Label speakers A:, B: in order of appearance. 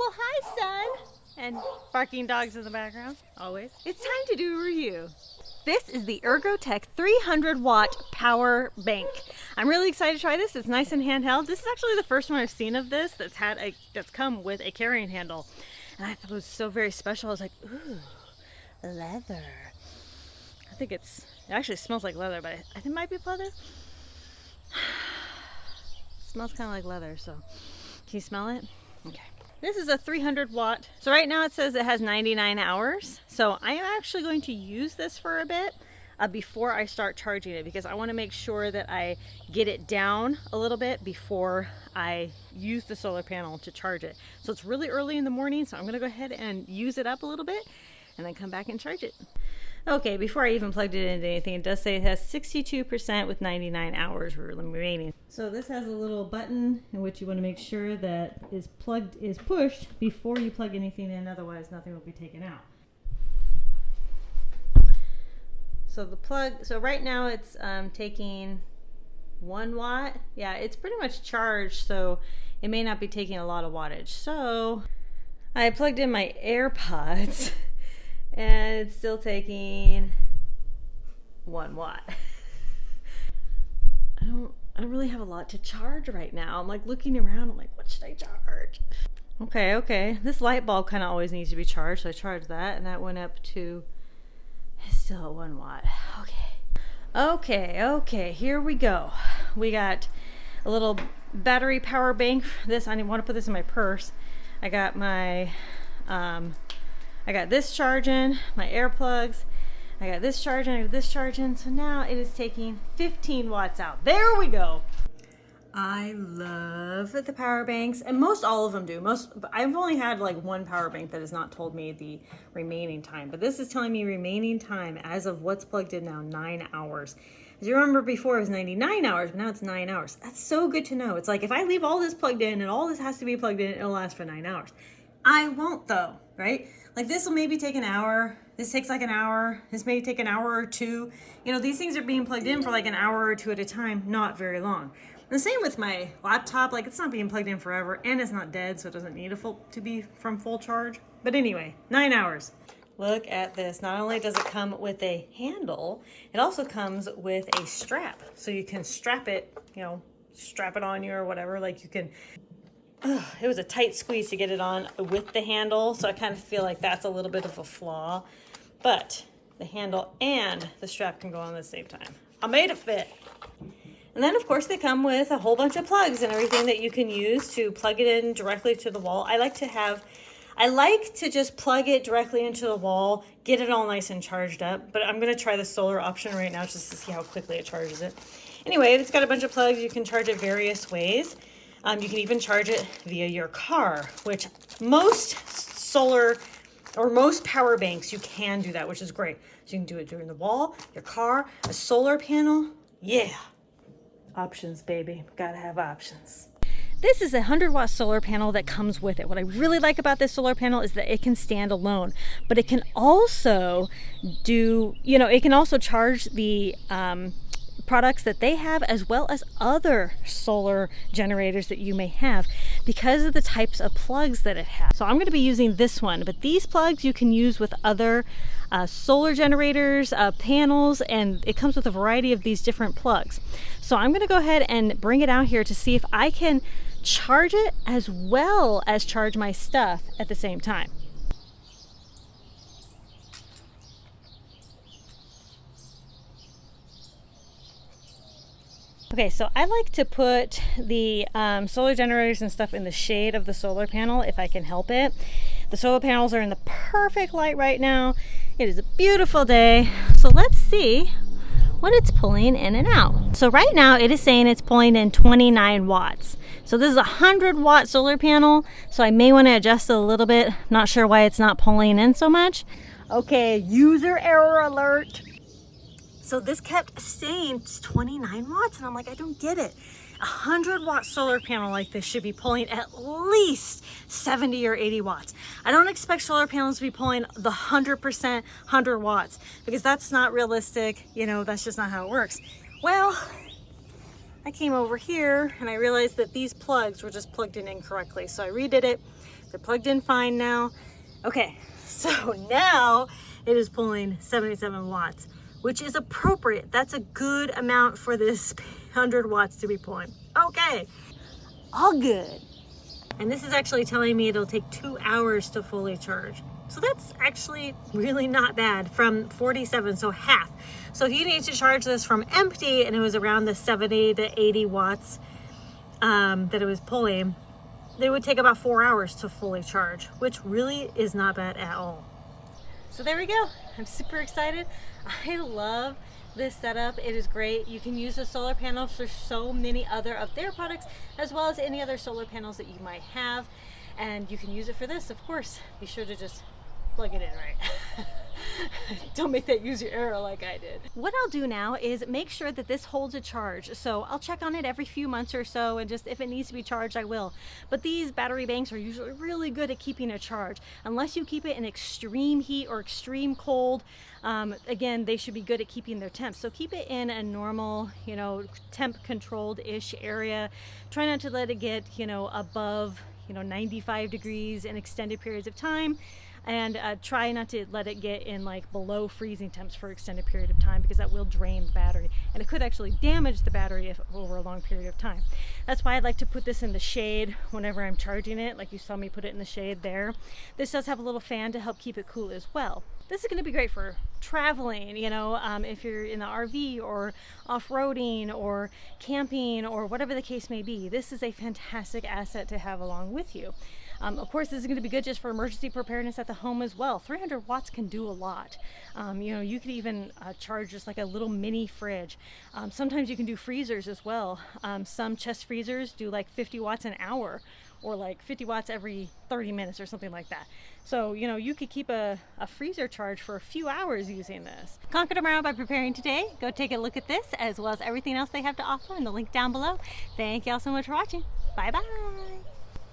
A: Well, hi, son. And barking dogs in the background, always. It's time to do a review. This is the Egretech 300 watt power bank. I'm really excited to try this. It's nice and handheld. This is actually the first one I've seen of this that's come with a carrying handle. And I thought it was so very special. I was like, ooh, leather. I think it actually smells like leather, but I think it might be leather. It smells kind of like leather, so can you smell it? Okay. This is a 300 watt. So right now it says it has 99 hours. So I am actually going to use this for a bit before I start charging it, because I want to make sure that I get it down a little bit before I use the solar panel to charge it. So it's really early in the morning, so I'm going to go ahead and use it up a little bit and then come back and charge it. Okay, before I even plugged it into anything, it does say it has 62% with 99 hours remaining. So this has a little button in which you want to make sure that is pushed before you plug anything in, otherwise nothing will be taken out. So right now it's taking 1 watt. Yeah, it's pretty much charged, so it may not be taking a lot of wattage. So I plugged in my AirPods and it's still taking 1 watt. I don't really have a lot to charge right now. I'm like looking around, I'm like, what should I charge? Okay. This light bulb kind of always needs to be charged, so I charged that, and that went up to, it's still at 1 watt. Okay, here we go. We got a little battery power bank. I want to put this in my purse. I got this charging, my earplugs. I got this charging. So now it is taking 15 watts out. There we go. I love the power banks, and most all of them do. I've only had like one power bank that has not told me the remaining time, but this is telling me remaining time as of what's plugged in now, 9 hours. As you remember before, it was 99 hours, but now it's 9 hours. That's so good to know. It's like if I leave all this plugged in and all this has to be plugged in, it'll last for 9 hours. I won't though, right? Like this will maybe take an hour. This takes like an hour. This may take an hour or two. You know, these things are being plugged in for like an hour or two at a time, not very long. And the same with my laptop, like it's not being plugged in forever and it's not dead, so it doesn't need to be from full charge. But anyway, 9 hours. Look at this. Not only does it come with a handle, it also comes with a strap. So you can strap it, strap it on you or whatever. Like you can, it was a tight squeeze to get it on with the handle. So I kind of feel like that's a little bit of a flaw, but the handle and the strap can go on at the same time. I made it fit. And then of course they come with a whole bunch of plugs and everything that you can use to plug it in directly to the wall. I like to just plug it directly into the wall, get it all nice and charged up, but I'm gonna try the solar option right now just to see how quickly it charges it. Anyway, it's got a bunch of plugs. You can charge it various ways. You can even charge it via your car, which most solar or most power banks, you can do that, which is great. So you can do it during the wall, your car, a solar panel. Yeah. Options, baby. Gotta have options. This is a 100 watt solar panel that comes with it. What I really like about this solar panel is that it can stand alone, but it can also charge the products that they have, as well as other solar generators that you may have, because of the types of plugs that it has. So I'm going to be using this one, but these plugs you can use with other solar generators, panels, and it comes with a variety of these different plugs. So I'm going to go ahead and bring it out here to see if I can charge it as well as charge my stuff at the same time. Okay, so I like to put the solar generators and stuff in the shade of the solar panel if I can help it. The solar panels are in the perfect light right now. It is a beautiful day. So let's see what it's pulling in and out. So right now it is saying it's pulling in 29 watts. So this is a 100 watt solar panel. So I may want to adjust it a little bit. Not sure why it's not pulling in so much. Okay, user error alert. So this kept saying it's 29 watts, and I'm like, I don't get it. A 100 watt solar panel like this should be pulling at least 70 or 80 watts. I don't expect solar panels to be pulling the 100% 100 watts because that's not realistic. That's just not how it works. Well, I came over here and I realized that these plugs were just plugged in incorrectly. So I redid it. They're plugged in fine now. Okay, so now it is pulling 77 watts, which is appropriate. That's a good amount for this 100 watts to be pulling. Okay, all good. And this is actually telling me it'll take 2 hours to fully charge. So that's actually really not bad from 47, so half. So if you need to charge this from empty and it was around the 70 to 80 watts that it was pulling, it would take about 4 hours to fully charge, which really is not bad at all. So there we go. I'm super excited. I love this setup. It is great. You can use the solar panels for so many other of their products, as well as any other solar panels that you might have. And you can use it for this, of course. Be sure to just plug it in right. Don't make that user error like I did. What I'll do now is make sure that this holds a charge. So I'll check on it every few months or so, and just if it needs to be charged, I will. But these battery banks are usually really good at keeping a charge. Unless you keep it in extreme heat or extreme cold, again, they should be good at keeping their temps. So keep it in a normal, temp controlled-ish area. Try not to let it get, above, 95 degrees in extended periods of time. And try not to let it get in like below freezing temps for extended period of time, because that will drain the battery and it could actually damage the battery over a long period of time. That's why I like to put this in the shade whenever I'm charging it, like you saw me put it in the shade there. This does have a little fan to help keep it cool as well. This is going to be great for traveling, if you're in the RV or off-roading or camping or whatever the case may be. This is a fantastic asset to have along with you. Of course, this is going to be good just for emergency preparedness at the home as well. 300 watts can do a lot. You could even charge just like a little mini fridge. Sometimes you can do freezers as well. Some chest freezers do like 50 watts an hour, or like 50 watts every 30 minutes or something like that. So, you could keep a freezer charge for a few hours using this. Conquer tomorrow by preparing today. Go take a look at this as well as everything else they have to offer in the link down below. Thank you all so much for watching. Bye-bye.